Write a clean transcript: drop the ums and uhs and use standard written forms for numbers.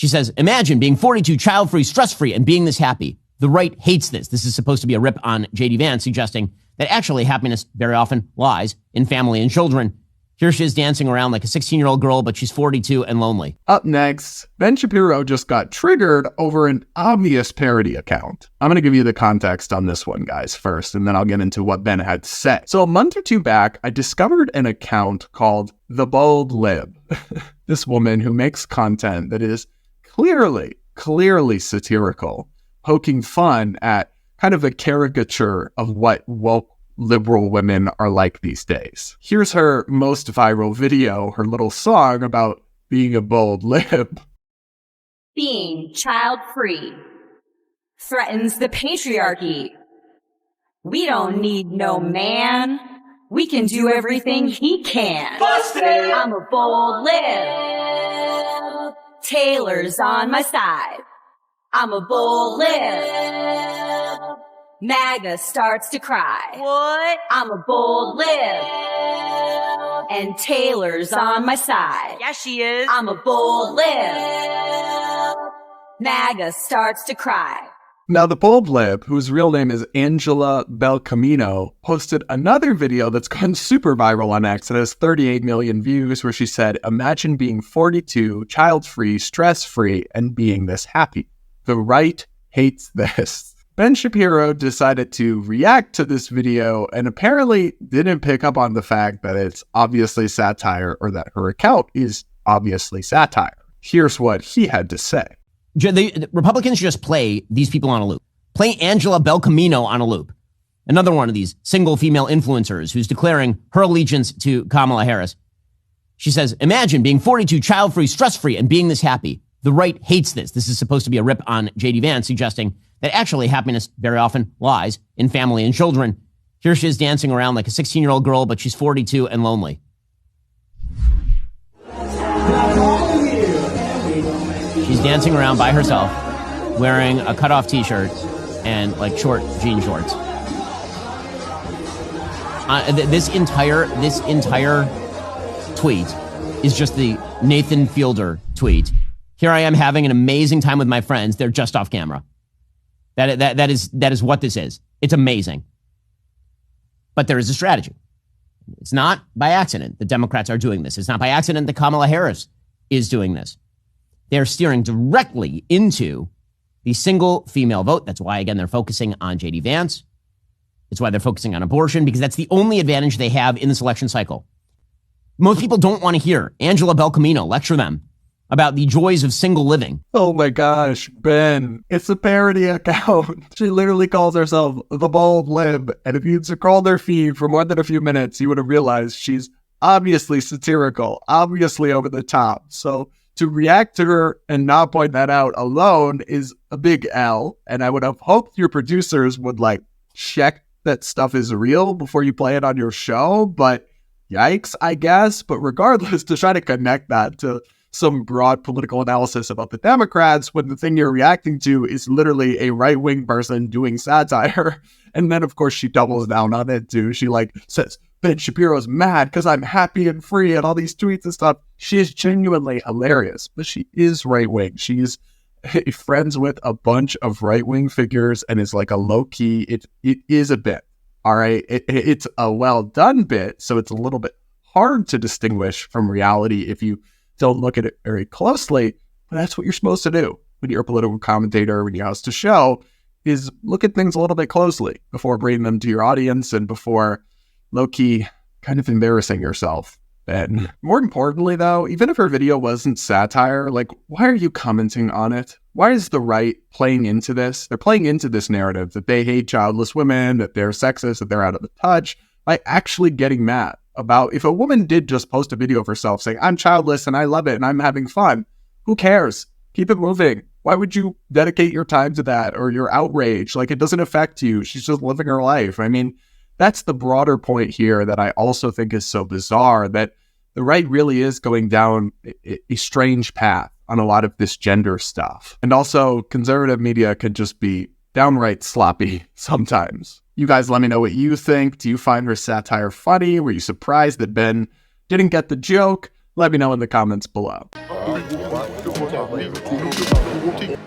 She says, imagine being 42, child-free, stress-free, and being this happy. The right hates this. This is supposed to be a rip on J.D. Vance, suggesting that actually happiness very often lies in family and children. Here she is dancing around like a 16-year-old girl, but she's 42 and lonely. Up next, Ben Shapiro just got triggered over an obvious parody account. I'm going to give you the context on this one, guys, first, and then I'll get into what Ben had to say. So a month or two back, I discovered an account called The Bold Lib. This woman who makes content that is clearly satirical, poking fun at kind of a caricature of what woke liberal women are like these days. Here's her most viral video, her little song about being a bold lib. Being child-free threatens the patriarchy. We don't need no man. We can do everything he can. Busted! I'm a bold lib. Taylor's on my side. I'm a bold lib. MAGA starts to cry. What? I'm a bold lib. And Taylor's on my side. Yeah, she is. I'm a bold lib. MAGA starts to cry. Now, the bold lib, whose real name is Angela Belcamino, posted another video that's gone super viral on X. It has 38 million views, where she said, imagine being 42, child-free, stress-free, and being this happy. The right hates this. Ben Shapiro decided to react to this video and apparently didn't pick up on the fact that it's obviously satire, or that her account is obviously satire. Here's what he had to say. The Republicans just play these people on a loop. Play Angela Belcamino on a loop. Another one of these single female influencers who's declaring her allegiance to Kamala Harris. She says, imagine being 42, child-free, stress-free, and being this happy. The right hates this. This is supposed to be a rip on J.D. Vance, suggesting that actually happiness very often lies in family and children. Here she is dancing around like a 16-year-old girl, but she's 42 and lonely. She's dancing around by herself, wearing a cutoff t-shirt and like short jean shorts. This entire tweet is just the Nathan Fielder tweet. Here I am having an amazing time with my friends. They're just off camera. That is what this is. It's amazing. But there is a strategy. It's not by accident the Democrats are doing this. It's not by accident that Kamala Harris is doing this. They're steering directly into the single female vote. That's why, again, they're focusing on J.D. Vance. It's why they're focusing on abortion, because that's the only advantage they have in this election cycle. Most people don't want to hear Angela Belcamino lecture them about the joys of single living. Oh my gosh, Ben, it's a parody account. She literally calls herself The Bold Lib, and if you'd scrolled their feed for more than a few minutes, you would have realized she's obviously satirical, obviously over the top. So to react to her and not point that out alone is a big L, and I would have hoped your producers would check that stuff is real before you play it on your show, but yikes, I guess. But regardless, to try to connect that to some broad political analysis about the Democrats when the thing you're reacting to is literally a right-wing person doing satire. And then, of course, she doubles down on it, too. She, says, Ben Shapiro's mad because I'm happy and free and all these tweets and stuff. She is genuinely hilarious, but she is right-wing. She's friends with a bunch of right-wing figures and is a low-key, it is a bit, all right? It's a well-done bit, so it's a little bit hard to distinguish from reality if you don't look at it very closely, but that's what you're supposed to do when you're a political commentator, when you host a show, is look at things a little bit closely before bringing them to your audience and before low-key kind of embarrassing yourself. And more importantly, though, even if her video wasn't satire, why are you commenting on it? Why is the right playing into this? They're playing into this narrative that they hate childless women, that they're sexist, that they're out of touch, by actually getting mad about if a woman did just post a video of herself saying, I'm childless and I love it and I'm having fun. Who cares? Keep it moving. Why would you dedicate your time to that or your outrage? It doesn't affect you. She's just living her life. I mean, that's the broader point here that I also think is so bizarre, that the right really is going down a strange path on a lot of this gender stuff. And also, conservative media can just be downright sloppy sometimes. You guys let me know what you think. Do you find her satire funny? Were you surprised that Ben didn't get the joke? Let me know in the comments below. Unbelievable.